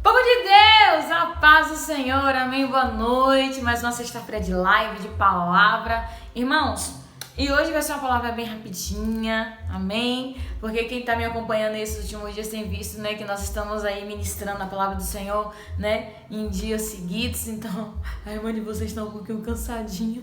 Povo de Deus, a paz do Senhor, amém, boa noite, mais uma sexta-feira de live, de palavra, irmãos, e hoje vai ser uma palavra bem rapidinha, amém, porque quem tá me acompanhando nesses últimos dias tem visto, né, que nós estamos aí ministrando a palavra do Senhor, né, em dias seguidos, então a irmã de vocês está um pouquinho cansadinha,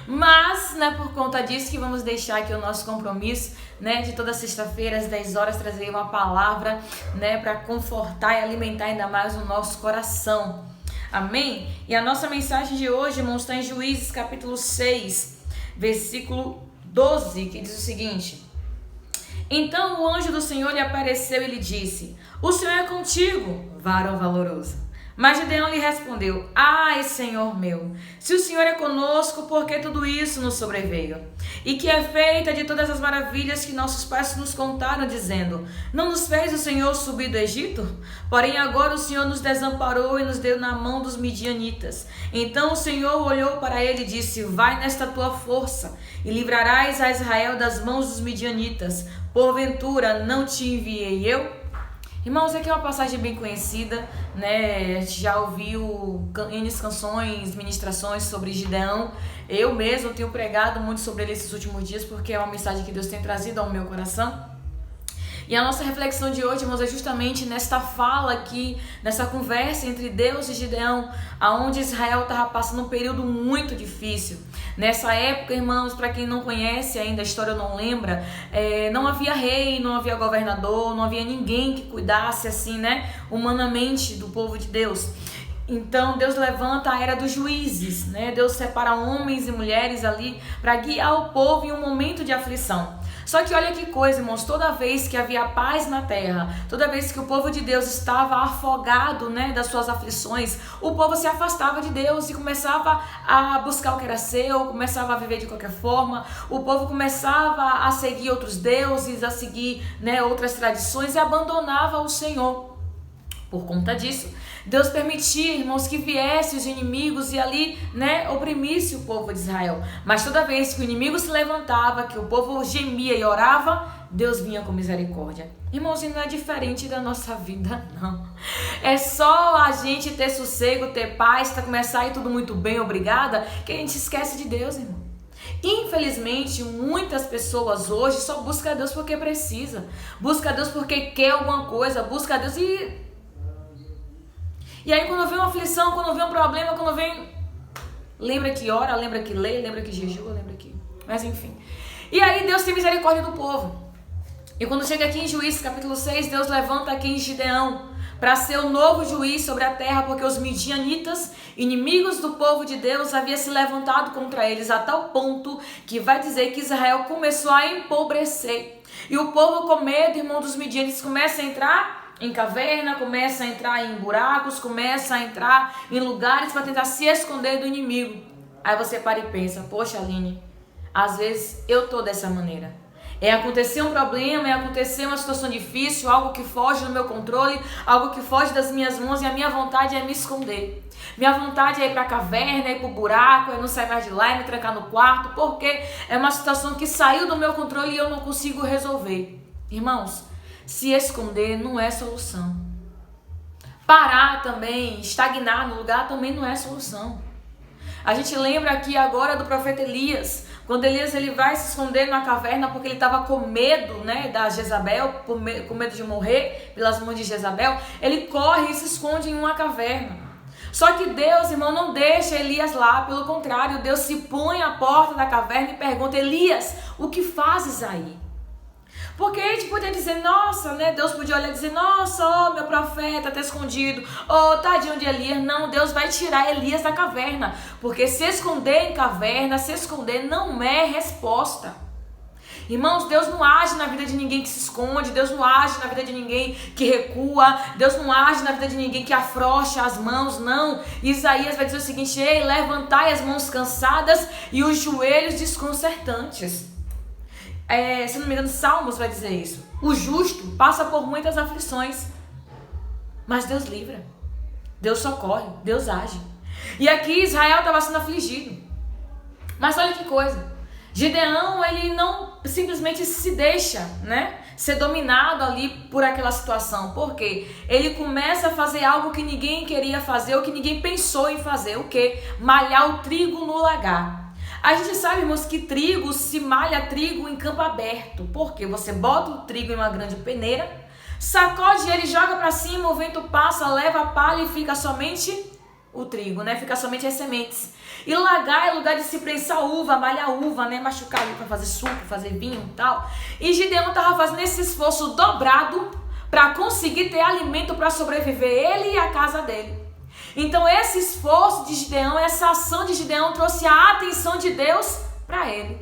mas, né, por conta disso que vamos deixar aqui o nosso compromisso, né, de toda sexta-feira às 10 horas trazer uma palavra, né, para confortar e alimentar ainda mais o nosso coração, amém? E a nossa mensagem de hoje, irmãos, está em Juízes capítulo 6, versículo 12, que diz o seguinte: Então o anjo do Senhor lhe apareceu e lhe disse: O Senhor é contigo, varão valoroso. Mas Gideão lhe respondeu: Ai, Senhor meu, se o Senhor é conosco, por que tudo isso nos sobreveio? E que é feita de todas as maravilhas que nossos pais nos contaram, dizendo: Não nos fez o Senhor subir do Egito? Porém agora o Senhor nos desamparou e nos deu na mão dos midianitas. Então o Senhor olhou para ele e disse: Vai nesta tua força, e livrarás a Israel das mãos dos midianitas. Porventura não te enviei eu? Irmãos, aqui é uma passagem bem conhecida, né? A gente já ouviu N canções, ministrações sobre Gideão. Eu mesmo tenho pregado muito sobre ele esses últimos dias, porque é uma mensagem que Deus tem trazido ao meu coração. E a nossa reflexão de hoje, irmãos, é justamente nesta fala aqui, nessa conversa entre Deus e Gideão, aonde Israel estava passando um período muito difícil. Nessa época, irmãos, para quem não conhece ainda, a história não lembra, não havia rei, não havia governador, não havia ninguém que cuidasse assim, né, humanamente do povo de Deus. Então Deus levanta a era dos juízes, né? Deus separa homens e mulheres ali para guiar o povo em um momento de aflição. Só que olha que coisa, irmãos, toda vez que havia paz na terra, toda vez que o povo de Deus estava afogado, né, das suas aflições, o povo se afastava de Deus e começava a buscar o que era seu, começava a viver de qualquer forma, o povo começava a seguir outros deuses, a seguir, né, outras tradições e abandonava o Senhor. Por conta disso, Deus permitia, irmãos, que viessem os inimigos e ali, né, oprimisse o povo de Israel. Mas toda vez que o inimigo se levantava, que o povo gemia e orava, Deus vinha com misericórdia. Irmãos, e não é diferente da nossa vida, não. É só a gente ter sossego, ter paz, para começar a ir tudo muito bem, obrigada, que a gente esquece de Deus, irmão. Infelizmente, muitas pessoas hoje só buscam a Deus porque precisa. Busca a Deus porque quer alguma coisa, busca a Deus E aí quando vem uma aflição, quando vem um problema, quando vem... Lembra que ora, lembra que lê, lembra que jejua, lembra que... Mas enfim. E aí Deus tem misericórdia do povo. E quando chega aqui em Juízes capítulo 6, Deus levanta aqui em Gideão para ser o novo juiz sobre a terra, porque os midianitas, inimigos do povo de Deus, haviam se levantado contra eles a tal ponto que vai dizer que Israel começou a empobrecer. E o povo, com medo, irmão, dos midianitas, começa a entrar em caverna, começa a entrar em buracos, começa a entrar em lugares para tentar se esconder do inimigo. Aí você para e pensa: poxa, Aline, às vezes eu tô dessa maneira. Acontecer um problema, acontecer uma situação difícil, algo que foge do meu controle, algo que foge das minhas mãos, e a minha vontade é me esconder. Minha vontade é ir para a caverna, é ir para o buraco, é não sair mais de lá, é me trancar no quarto, porque é uma situação que saiu do meu controle e eu não consigo resolver. Irmãos, se esconder não é solução. Parar também, estagnar no lugar também não é solução. A gente lembra aqui agora do profeta Elias, quando Elias ele vai se esconder na caverna porque ele estava com medo, né, da Jezabel, com medo de morrer pelas mãos de Jezabel, ele corre e se esconde em uma caverna. Só que Deus, irmão, não deixa Elias lá, pelo contrário, Deus se põe à porta da caverna e pergunta: Elias, o que fazes aí? Porque a gente podia dizer: nossa, né? Deus podia olhar e dizer: nossa, ó, meu profeta tá escondido, ó, tadinho de Elias. Não, Deus vai tirar Elias da caverna, porque se esconder em caverna, se esconder não é resposta. Irmãos, Deus não age na vida de ninguém que se esconde, Deus não age na vida de ninguém que recua, Deus não age na vida de ninguém que afrouxa as mãos, não. Isaías vai dizer o seguinte: ei, levantai as mãos cansadas e os joelhos desconcertantes. Se não me engano, Salmos vai dizer isso. O justo passa por muitas aflições, mas Deus livra, Deus socorre, Deus age. E aqui Israel estava sendo afligido. Mas olha que coisa, Gideão, ele não simplesmente se deixa, né, ser dominado ali por aquela situação. Por quê? Ele começa a fazer algo que ninguém queria fazer, ou que ninguém pensou em fazer. O quê? Malhar o trigo no lagar. A gente sabe, irmãos, que trigo se malha trigo em campo aberto. Por quê? Você bota o trigo em uma grande peneira, sacode ele, joga para cima, o vento passa, leva a palha e fica somente o trigo, né? Fica somente as sementes. E lagar é lugar de se prensar uva, malhar uva, né? Machucar ali para fazer suco, fazer vinho e tal. E Gideão estava fazendo esse esforço dobrado para conseguir ter alimento para sobreviver, ele e a casa dele. Então esse esforço de Gideão, essa ação de Gideão trouxe a atenção de Deus para ele.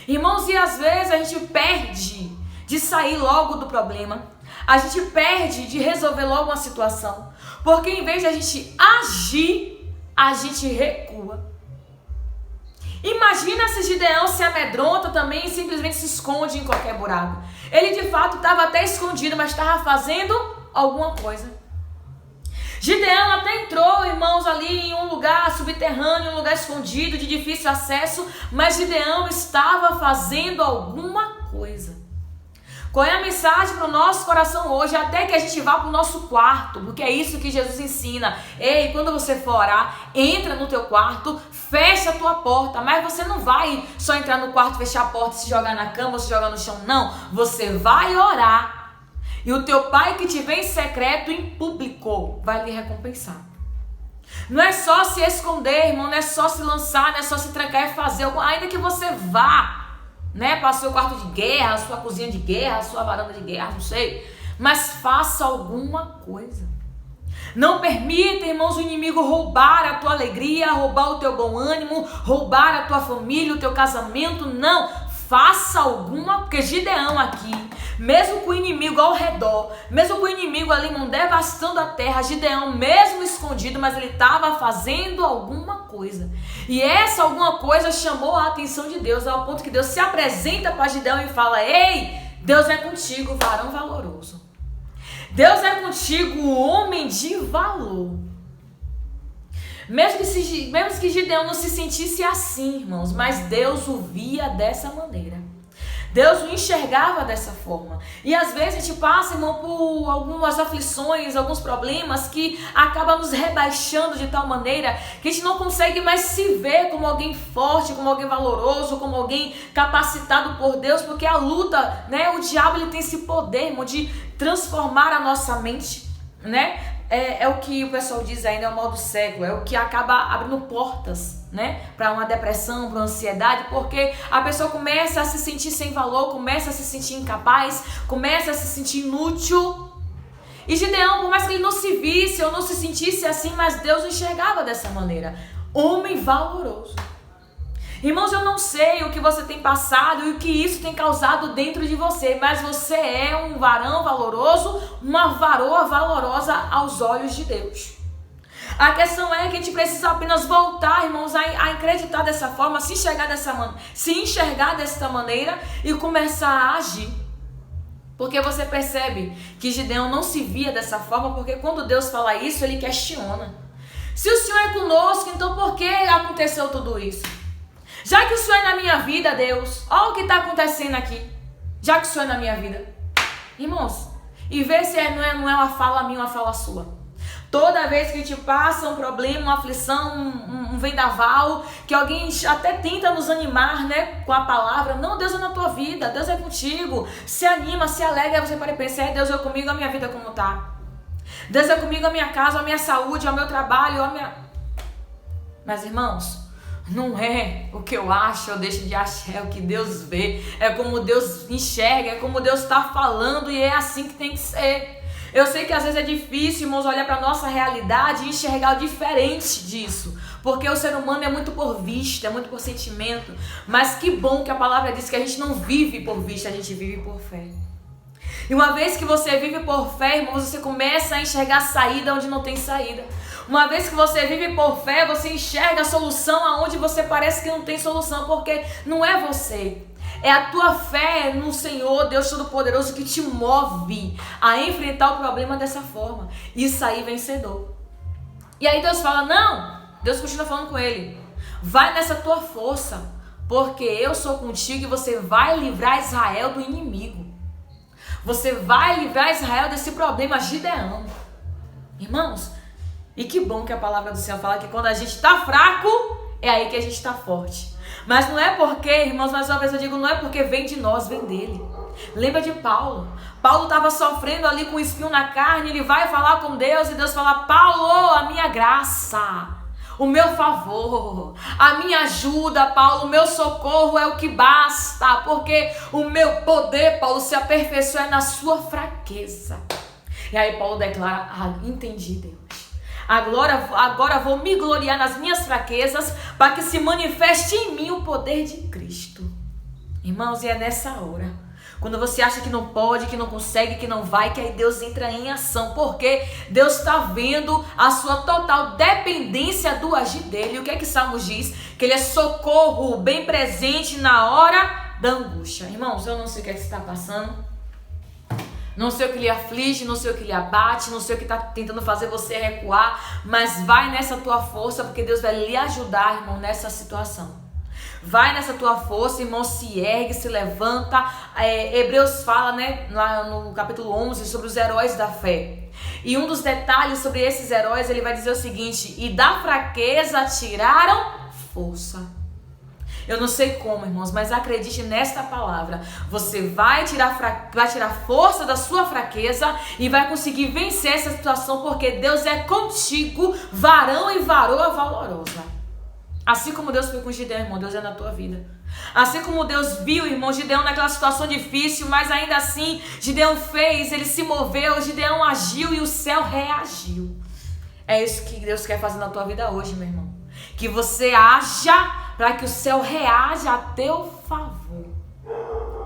Irmãos, e às vezes a gente perde de sair logo do problema. A gente perde de resolver logo uma situação. Porque em vez de a gente agir, a gente recua. Imagina se Gideão se amedronta também e simplesmente se esconde em qualquer buraco. Ele de fato estava até escondido, mas estava fazendo alguma coisa. Gideão até entrou, irmãos, ali em um lugar subterrâneo, um lugar escondido, de difícil acesso, mas Gideão estava fazendo alguma coisa. Qual é a mensagem para o nosso coração hoje? Até que a gente vá para o nosso quarto, porque é isso que Jesus ensina. Ei, quando você for orar, entra no teu quarto, fecha a tua porta, mas você não vai só entrar no quarto, fechar a porta, se jogar na cama ou se jogar no chão, não. Você vai orar e o teu pai que te vê em secreto, em público, vai lhe recompensar. Não é só se esconder, irmão, não é só se lançar, não é só se trancar e fazer, ainda que você vá, né, para o seu quarto de guerra, a sua cozinha de guerra, a sua varanda de guerra, não sei, mas faça alguma coisa. Não permita, irmãos, o inimigo roubar a tua alegria, roubar o teu bom ânimo, roubar a tua família, o teu casamento. Não, faça alguma, porque Gideão aqui, mesmo com o inimigo ao redor, mesmo com o inimigo ali, irmão, devastando a terra, Gideão mesmo escondido, mas ele estava fazendo alguma coisa. E essa alguma coisa chamou a atenção de Deus, ao ponto que Deus se apresenta para Gideão e fala: ei, Deus é contigo, varão valoroso. Deus é contigo, homem de valor. Mesmo que Gideão não se sentisse assim, irmãos, mas Deus o via dessa maneira. Deus o enxergava dessa forma. E às vezes a gente passa, irmão, por algumas aflições, alguns problemas que acabam nos rebaixando de tal maneira que a gente não consegue mais se ver como alguém forte, como alguém valoroso, como alguém capacitado por Deus, porque a luta, né, o diabo ele tem esse poder, irmão, de transformar a nossa mente, né? É o que o pessoal diz ainda, é o mal do século, é o que acaba abrindo portas, né, para uma depressão, para uma ansiedade, porque a pessoa começa a se sentir sem valor, começa a se sentir incapaz, começa a se sentir inútil. E Gideão, por mais que ele não se visse ou não se sentisse assim, mas Deus o enxergava dessa maneira, homem valoroso. Irmãos, eu não sei o que você tem passado e o que isso tem causado dentro de você, mas você é um varão valoroso, uma varoa valorosa aos olhos de Deus. A questão é que a gente precisa apenas voltar, irmãos, a acreditar dessa forma, se enxergar dessa maneira e começar a agir. Porque você percebe que Gideão não se via dessa forma, porque quando Deus fala isso, ele questiona. Se o Senhor é conosco, então por que aconteceu tudo isso? Já que o Senhor é na minha vida, Deus, olha o que está acontecendo aqui. Já que o Senhor é na minha vida. Irmãos, e vê se não é uma fala minha, uma fala sua. Toda vez que a gente passa um problema, uma aflição, um vendaval, que alguém até tenta nos animar, né, com a palavra, não, Deus é na tua vida, Deus é contigo, se anima, se alegra, aí você pode pensar, Deus é comigo, a minha vida como tá. Deus é comigo, a minha casa, a minha saúde, o meu trabalho, a minha... Mas, irmãos, não é o que eu acho, eu deixo de achar, é o que Deus vê, é como Deus enxerga, é como Deus está falando e é assim que tem que ser. Eu sei que às vezes é difícil, irmãos, olhar para a nossa realidade e enxergar o diferente disso, porque o ser humano é muito por vista, é muito por sentimento, mas que bom que a palavra diz que a gente não vive por vista, a gente vive por fé. E uma vez que você vive por fé, irmãos, você começa a enxergar saída onde não tem saída. Uma vez que você vive por fé, você enxerga a solução aonde você parece que não tem solução, porque não é você. É a tua fé no Senhor, Deus Todo-Poderoso, que te move a enfrentar o problema dessa forma e sair vencedor. E aí Deus fala, não, Deus continua falando com ele, vai nessa tua força, porque eu sou contigo e você vai livrar Israel do inimigo. Você vai livrar Israel desse problema, Gideão. Irmãos, e que bom que a palavra do Senhor fala que quando a gente está fraco, é aí que a gente está forte. Mas não é porque, irmãos, mais uma vez eu digo, não é porque vem de nós, vem dele. Lembra de Paulo? Paulo estava sofrendo ali com um espinho na carne, ele vai falar com Deus e Deus fala: Paulo, a minha graça, o meu favor, a minha ajuda, Paulo, o meu socorro é o que basta, porque o meu poder, Paulo, se aperfeiçoa na sua fraqueza. E aí Paulo declara: entendi, Deus. Agora vou me gloriar nas minhas fraquezas para que se manifeste em mim o poder de Cristo. Irmãos, e é nessa hora, quando você acha que não pode, que não consegue, que não vai, que aí Deus entra em ação, porque Deus está vendo a sua total dependência do agir dele. E o que é que Salmos diz? Que ele é socorro bem presente na hora da angústia. Irmãos, eu não sei o que é que você está passando. Não sei o que lhe aflige, não sei o que lhe abate, não sei o que está tentando fazer você recuar, mas vai nessa tua força, porque Deus vai lhe ajudar, irmão, nessa situação. Vai nessa tua força, irmão, se ergue, se levanta. Hebreus fala, né, lá no capítulo 11, sobre os heróis da fé. E um dos detalhes sobre esses heróis, ele vai dizer o seguinte: e da fraqueza tiraram força. Eu não sei como, irmãos, mas acredite nesta palavra. Você vai tirar força da sua fraqueza e vai conseguir vencer essa situação, porque Deus é contigo, varão e varoa valorosa. Assim como Deus foi com Gideão, irmão, Deus é na tua vida. Assim como Deus viu, irmão, Gideão naquela situação difícil, mas ainda assim, Gideão fez, ele se moveu, Gideão agiu e o céu reagiu. É isso que Deus quer fazer na tua vida hoje, meu irmão. Que você haja para que o céu reaja a teu favor.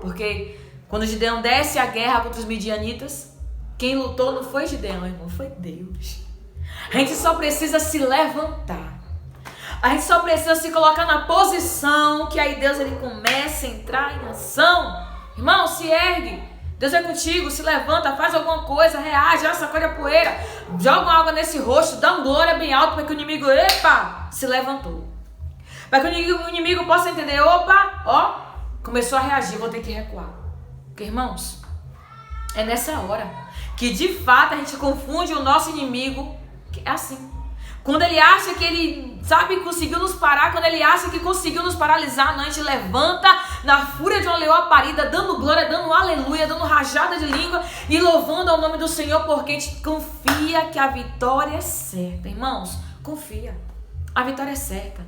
Porque quando Gideão desce a guerra contra os midianitas, quem lutou não foi Gideão, irmão, foi Deus. A gente só precisa se levantar. A gente só precisa se colocar na posição que aí Deus ele começa a entrar em ação. Irmão, se ergue. Deus é contigo, se levanta, faz alguma coisa, reage, sacode a poeira, joga uma água nesse rosto, dá um glória bem alto para que o inimigo, se levantou. Para que o inimigo possa entender, começou a reagir, vou ter que recuar. Porque, irmãos, é nessa hora que de fato a gente confunde o nosso inimigo, que é assim. Quando ele acha que ele, conseguiu nos parar, quando ele acha que conseguiu nos paralisar, não, a gente levanta na fúria de uma leoa parida, dando glória, dando aleluia, dando rajada de língua e louvando ao nome do Senhor, porque a gente confia que a vitória é certa. Irmãos, confia. A vitória é certa.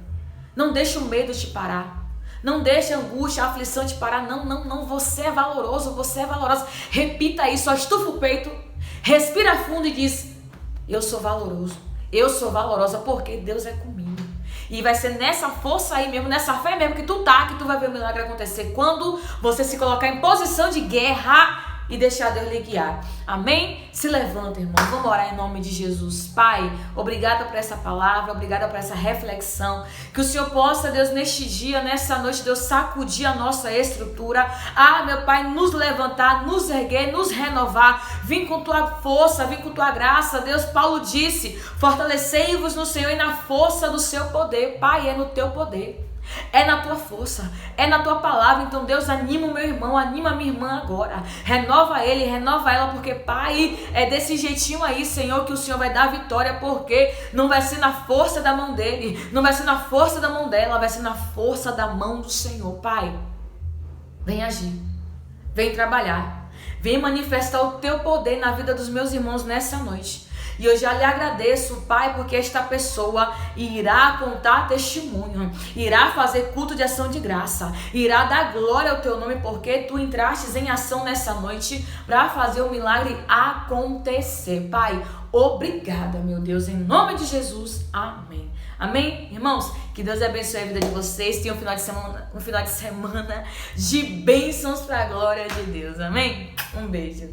Não deixa o medo te parar. Não deixa a angústia, a aflição te parar. Não. Você é valoroso, você é valorosa. Repita isso, estufa o peito, respira fundo e diz: eu sou valoroso. Eu sou valorosa porque Deus é comigo. E vai ser nessa força aí mesmo, nessa fé mesmo que tu vai ver o milagre acontecer. Quando você se colocar em posição de guerra e deixar Deus lhe guiar. Amém? Se levanta, irmão. Vamos orar em nome de Jesus. Pai, obrigada por essa palavra, obrigada por essa reflexão. Que o Senhor possa, Deus, neste dia, nessa noite, Deus, sacudir a nossa estrutura. Meu Pai, nos levantar, nos erguer, nos renovar. Vim com tua força, vim com tua graça. Deus, Paulo disse: fortalecei-vos no Senhor e na força do seu poder. Pai, é no teu poder. É na tua força, é na tua palavra. Então Deus, anima o meu irmão, anima a minha irmã agora, renova ele, renova ela, porque Pai, é desse jeitinho aí, Senhor, que o Senhor vai dar a vitória, porque não vai ser na força da mão dele, não vai ser na força da mão dela, vai ser na força da mão do Senhor. Pai, vem agir, vem trabalhar, vem manifestar o teu poder na vida dos meus irmãos nessa noite. E eu já lhe agradeço, Pai, porque esta pessoa irá contar testemunho, irá fazer culto de ação de graça, irá dar glória ao teu nome, porque tu entrastes em ação nessa noite para fazer o milagre acontecer. Pai, obrigada, meu Deus, em nome de Jesus. Amém. Amém? Irmãos, que Deus abençoe a vida de vocês. Tenham um final de semana de bênçãos para a glória de Deus. Amém? Um beijo.